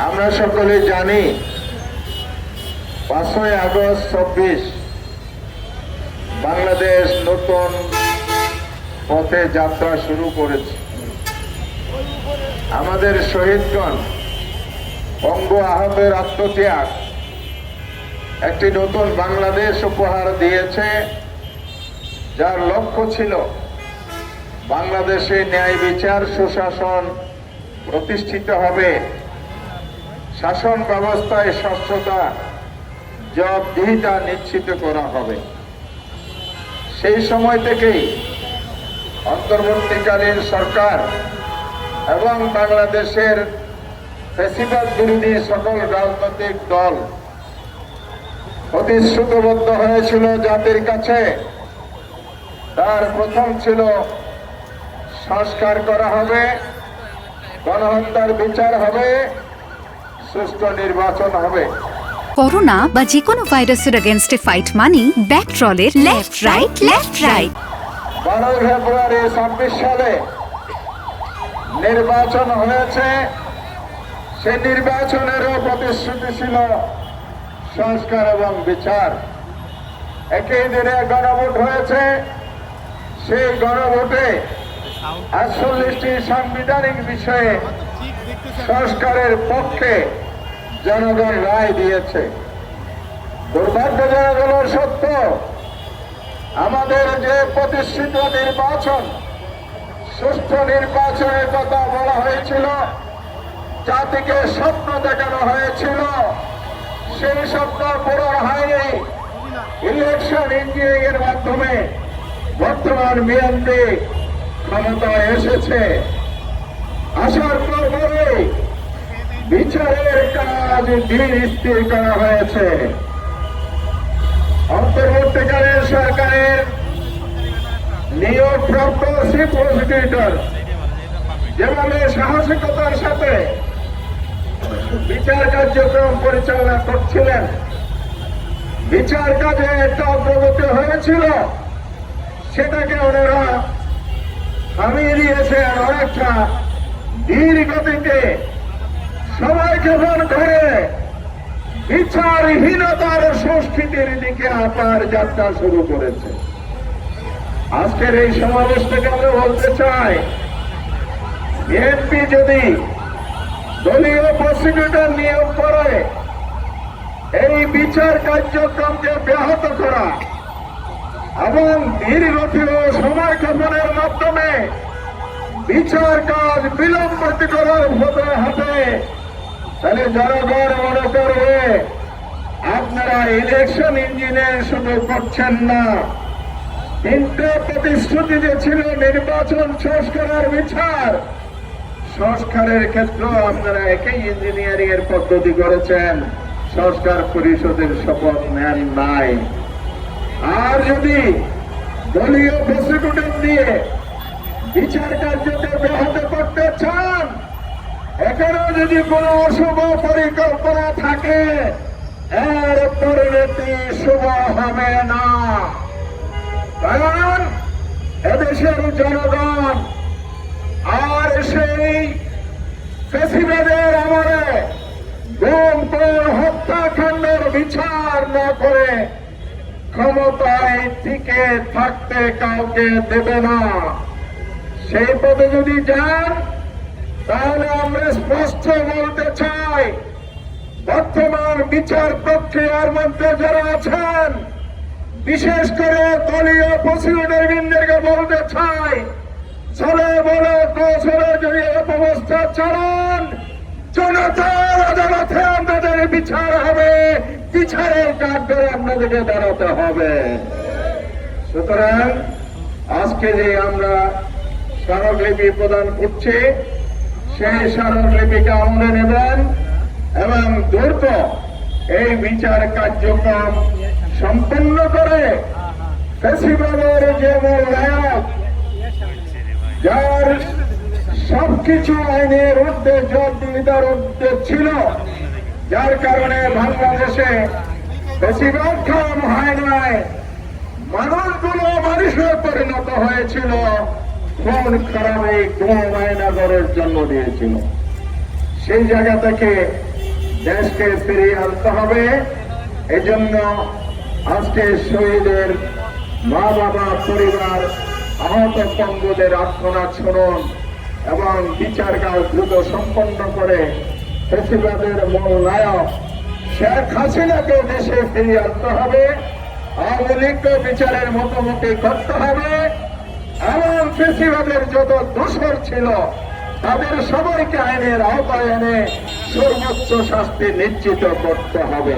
আমরা সকলে জানি 5ই আগস্ট 24 বাংলাদেশ নতুন পথে যাত্রা শুরু করেছে। আমাদের শহীদগণ অঙ্গ আহতের আত্মত্যাগ একটি নতুন বাংলাদেশ উপহার দিয়েছে, যার লক্ষ্য ছিল বাংলাদেশে ন্যায় বিচার সুশাসন প্রতিষ্ঠিত হবে, শাসন ব্যবস্থায় স্বচ্ছতা জবাবদিহিতা নিশ্চিত করা হবে। সেই সময় থেকেই অন্তর্বর্তীকালীন সরকার এবং বাংলাদেশের ফ্যাসিবাদ বিরোধী সকল রাজনৈতিক দল প্রতিশ্রুতিবদ্ধ হয়েছিল জাতির কাছে। তার প্রথম ছিল সংস্কার করা হবে, গণহত্যার বিচার হবে, সুষ্ঠু নির্বাচন হবে। করোনা বা যে কোনো ভাইরাসের এগেইনস্টে ফাইট মানি ব্যাকট্রলের লেফট রাইট। 12 ফেব্রুয়ারি 26 সালে নির্বাচন হয়েছে। সেই নির্বাচনেরও প্রতিশ্রুতি ছিল সংস্কার এবং বিচার। একই দিনে গণভোট হয়েছে। সেই গণভোটে 48টি সাংবিধানিক বিষয়ে সংস্কারের পক্ষে জনগণ রায় দিয়েছে। দুর্ভাগ্যজনক হল সত্য, আমাদের যে প্রতিষ্ঠিত নির্বাচন, সুষ্ঠু নির্বাচনের কথা বলা হয়েছিল, জাতিকে স্বপ্ন দেখানো হয়েছিল, সেই স্বপ্ন পূরণ হয়নি। ইলেকশন ইঞ্জিনিয়ারিং এর মাধ্যমে বর্তমান বিএনপি ক্ষমতায় এসেছে। আসার পরে বিচারের কাজ ধীর স্থির করা হয়েছে। অন্তর্বর্তীকালীন সরকারের নিয়োগপ্রাপ্ত চিফ প্রসিকিউটর যেভাবে সাহসিকতার সাথে বিচার কার্যক্রম পরিচালনা করছিলেন, বিচার কাজে একটা অগ্রগতি হয়েছিল, সেটাকে ওনারা থামিয়ে দিয়েছেন অনেকটা ধীর গতিতে সবাইকে মন করে বিচারহীনতার সংস্কৃতির দিকে আপার যাত্রা শুরু করেছে। আজকের এই সমাবেশ থেকে আমরা বলতে চাই, বিএনপি যদি দলীয় প্রসিকিউটর নিয়োগ করে এই বিচার কার্যক্রমকে ব্যাহত করা এবং ধীরগতি ও সময়ক্ষেপণের মাধ্যমে বিচার কাজ বিলম্বিত করার হাতে, তাহলে জনগণ মনে করবে আপনারা ইলেকশন ইঞ্জিনিয়ার শুধু করছেন না, তিনটে প্রতিশ্রুতি যে ছিল নির্বাচন সংস্কারের বিচার, সংস্কারের ক্ষেত্রেও আপনারা একই ইঞ্জিনিয়ারিং এর পদ্ধতি করেছেন, সংস্কার পরিষদের শপথ নেন নাই। আর যদি দলীয় প্রসিকিউটর দিয়ে বিচার কার্যকে ব্যাহত করতে চান, এখানেও যদি কোনো অশুভ পরিকল্পনা থাকে, এর পরিণতি শুভ হবে না। কারণ এদেশের জনগণ আর সেই ফ্যাসিবাদের আমলে গুম খুন হত্যাকাণ্ডের বিচার না করে ক্ষমতায় টিকে থাকতে কাউকে দেবে না। সেই পথে যদি যান, তাহলে আমরা স্পষ্ট বলতে চাই, বর্তমান বিচার প্রক্রিয়ার মধ্যে যারা আছেন, বিশেষ করে দলীয় প্রসিকিউটর বৃন্দকে বলতে চাই, চলে বলে কৌশলে যদি অপব্যবস্থা চালান, জনতার আদালতে আপনাদের বিচার হবে, বিচারের কাঠে আপনাদেরকে দাঁড়াতে হবে। সুতরাং আজকে যে আমরা স্মারকলিপি প্রদান করছি, সেই স্মারকলিপিকে আমলে নেবেন এবং দ্রুত এই বিচার কার্যক্রম সম্পন্ন করে ফ্যাসিবাদের যে মূল নায়ক, যার সবকিছু আইনের ঊর্ধ্বে জবাবদিহিতার ঊর্ধ্বে ছিল, যার কারণে বাংলাদেশে ফ্যাসিবাদ কায়েম হয় নাই, মানুষগুলো মানুষে পরিণত হয়েছিল, খুন খারাপে ঘুম আয়নাগরের জন্ম দিয়েছিল। সেই জায়গা থেকে দেশকে ফিরিয়ে আনতে হবে। এজন্য আজকে শহীদের মা বাবা, পরিবার, আহত পঙ্গুদের আর্তনাদ শুনুন এবং বিচার কাজ দ্রুত সম্পন্ন করে ফ্যাসিবাদের মূল নায়ক শেখ হাসিনাকে দেশে ফিরিয়ে আনতে হবে। আওয়ামী লীগকে বিচারের মুখোমুখি করতে হবে এবং ফ্যাসিবাদের যত দোষর ছিল তাদের সবাইকে আইনের আওতায় এনে সর্বোচ্চ শাস্তি নিশ্চিত করতে হবে।